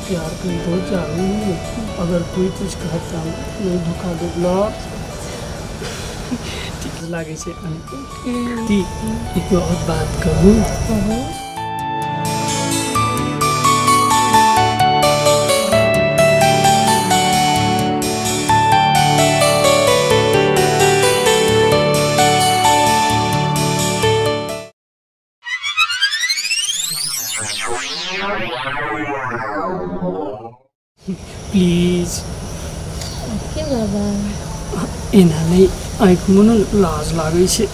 प्यार कर दो चाहिए अगर कोई कुछ कहता नहीं धोखा देना ठीक लगे से एक और बात कहूँ प्लीज के बाबा एना नहीं आँख मुन लाज लागे छे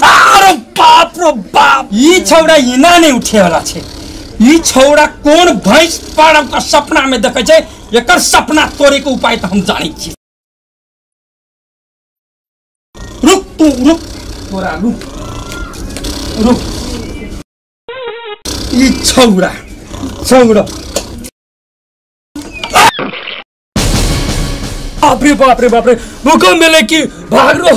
अरे बाप रे बाप ई छौड़ा इना नहीं उठे वाला छे ई छौड़ा कोन भैंस पाड़ब का सपना में देखे छे एकर सपना तोड़े के उपाय तो हम जानी छी रुक तू रुक तोरा रुक रुक ई छौड़ा छौड़ा बाप रे भूकंप मिले कि भाग रो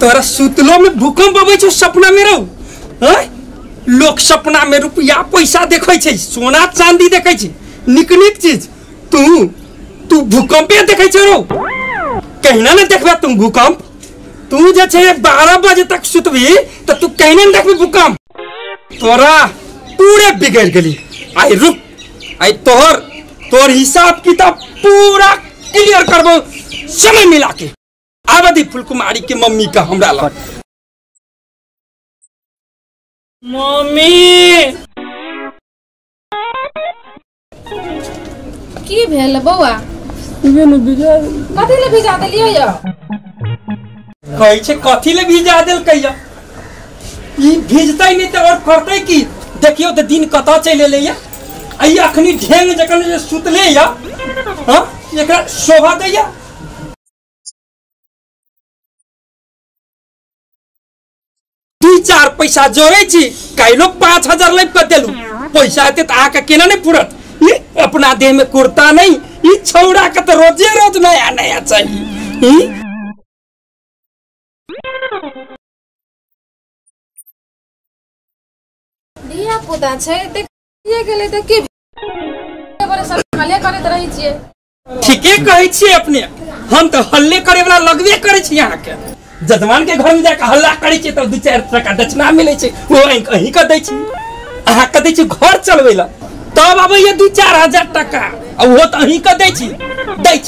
तोरा सुतलो में भूकंप आवे छो सपना में रहो लोग सपना में रुपया पैसा देखे छे सोना चांदी देखे छे निक निक चीज तू भूकंपे देखे छे रो कहिना न देखबे तुम भूकंप तू जे छे 12 बजे तक सुतबी तो तू कहिना न देखबी भूकंप तोरा पूरे बिगड़ गेली आई रुक आई तोर हिसाब किताब पूरा क्लियर करबो समय मिला के आबादी फुलकुमारी के मम्मी का हमरा लग मम्मी की भेल बौआ इबे न बिजा कथि ले भिजा देलियो यो कहै छे कथि ले भिजा देल कहिया ई भिजतै नहीं त और करतै की देखियो त दिन कता चले ले या आई अखनी ढेंग जकन जे सुतले या हां एकरा शोभा दैया दू चार पैसा जोड़े छी काइलो 5000 लेब क देलु पैसा एते त आका केना नहीं पुरत अपना देह में कुर्ता नहीं ई छौड़ा के तो रोजे रोज नया नया चाहिए दिया पुता छै ते ये गेले त के बरे सब हल्ले करत रही छिए ठीके कहै छी अपने हम तो हल्ले करे वाला लगबे करे छी यहां के जजमान के घर में जाके हल्ला करे छी तो 2-4 टका दक्षिणा मिले छै वो कहीं क दै छी अहा क दै छी घर चलबेला तब आबे ये 2-4 हजार टका अब वो तो अही क दै छी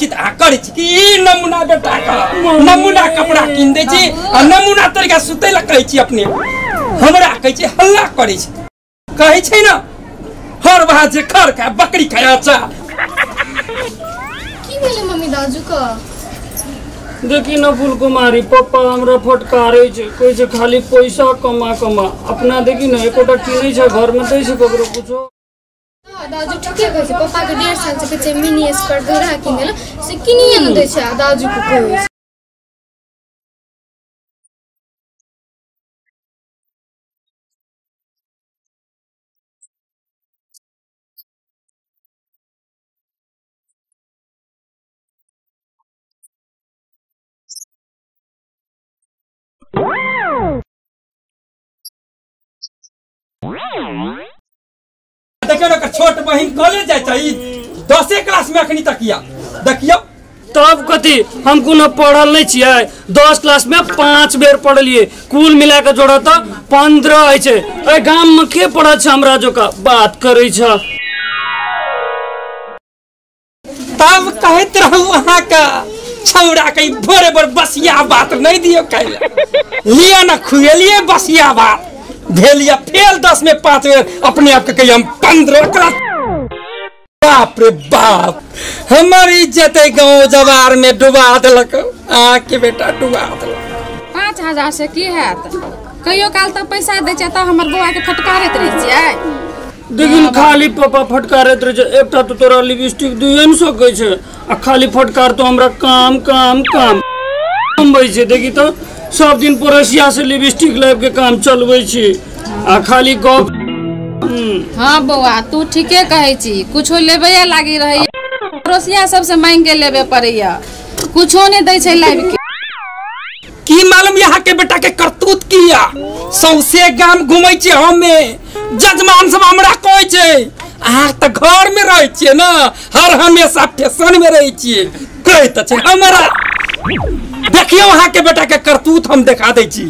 त आ करे छी कि नमूना बेटा का नमूना कपड़ा किन दै छी आ नमूना तरीका सुतै ला कहै छी अपने हमरा कहै छी हल्ला करे छी कहै छै ना हर बाजे खर का बकरी खाया चा की भेले मम्मी दाजू का देखी न फुलकुमारी पप्पा हमरा फटकारे छे कोई से खाली पैसा कमा अपना देखी न एकोटा किनै छै घर में दै छै ककरो कुछो दाजू ठीके कहै छै पप्पा के 1.5 साल से कहै मिनी स्कर्ट धरा किनेला से किनिए न दै छै दाजू को कहै देखियो ना छोट बहिन कॉलेज जाय छै 10 क्लास में अखनी तक या देखियो तब कथी हम कोनो पढ़ल नहीं छियै 10 क्लास में 5 बेर पढ़लिए कुल मिला के जोड़ा तो 15 है छै ए गाम में के पढ़ा छै हमरा जो का बात करै छ तब कहत रहू वहां का छौड़ा के भोरे भोर बसिया बात नहीं दियो कहले लिया ना खुएलिए बसिया बात भेलिया फेल 10 में 5 बेर अपने आप के कहिए हम 15 क्लास बाप रे बाप हमारी इज्जत गांव जवार में डुबा देलक के बेटा डुबा देलक 5000 से की हैत कहियो काल त पैसा दै छै त हमर बौआ के फटकारैत रही छियै लेकिन खाली पापा फटकारैत रहे छै एकटा तो तोरा लिपस्टिक दिए न सकै छै आ खाली फटकार तो हमरा काम काम काम कमबै छै देखी तो सब दिन पड़ोसिया से लिपस्टिक लाइब के काम चलबै छी आ खाली गप हाँ बौआ तू ठीके कहै छी कुछो लेबे लागी रही पड़ोसिया सबसे मांग के लेबे पड़ैया कुछो नहीं दै छै लाइब के की मालूम यहाँ के बेटा के करतूत किया सौसे गाम घूमै छी हमे जजमान सब हमरा कहै छै अहाँ त घर में रहै छियै ना हर हमेशा फैशन में रहै छियै कहै त छै हमरा देखियो वहाँ के बेटा के करतूत हम दिखा दै छी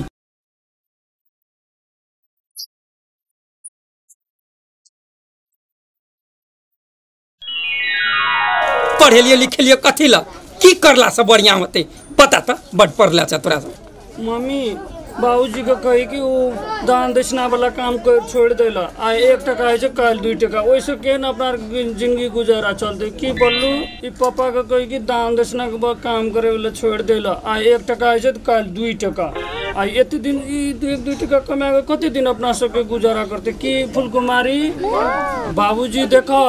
पढ़े लियो लिखे लियो कथी ला की करला से बढ़िया होते पता त बड़ पढ़ला छ तोरा सब मम्मी बाबूजी के कही कि वो दान दक्षिणा वाला काम कर छोड़ देला आ 1 टका है काल 2 टका वैसे के न अपना जिंदगी गुजारा चलते की बोलू ई पापा के कही कि दान दक्षिणा के काम करे वाला छोड़ देला आ 1 टका है काल 2 टका आ एते दिन ई 1-2 टका कमा के कते दिन अपना सबके गुजारा करते की फुलकुमारी बाबूजी देखो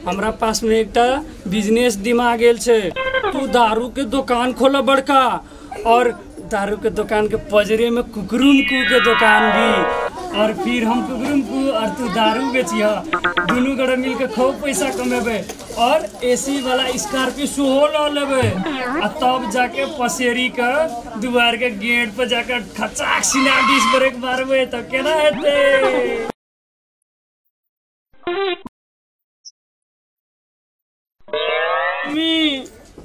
हमरा पास में एकटा बिजनेस दिमाग गेल छै तू दारू के दुकान खोला बड़का और दारू के दुकान के पजरे में कुकरुम कू के दुकान भी और फिर हम कुकरुम कू और तू दारू बेचिया दोनों गड़े मिल के खूब पैसा कमेबे और एसी वाला स्कॉर्पियो सोहो ल लेबे आ तब जाके पसेरी के दुआर के गेट पे जाकर खचाक सीना 20 ब्रेक मारबे तो केना हेते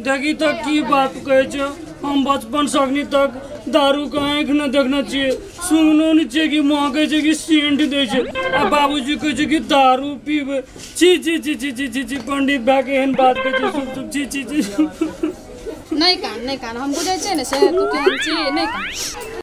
देखी तो की बात कहे छो हम बचपन सगनी तक दारू के आँख न देखना चाहिए सुननो नहीं चाहिए कि माँ कहे छे कि सेंट दे छे आ बाबूजी कहे छे कि दारू पीबे छी छी छी छी छी छी छी पंडित बा के एहन बात कहे छे सुन छी छी छी नहीं कान हम बुझे छे ने से तू केहन छी नहीं कान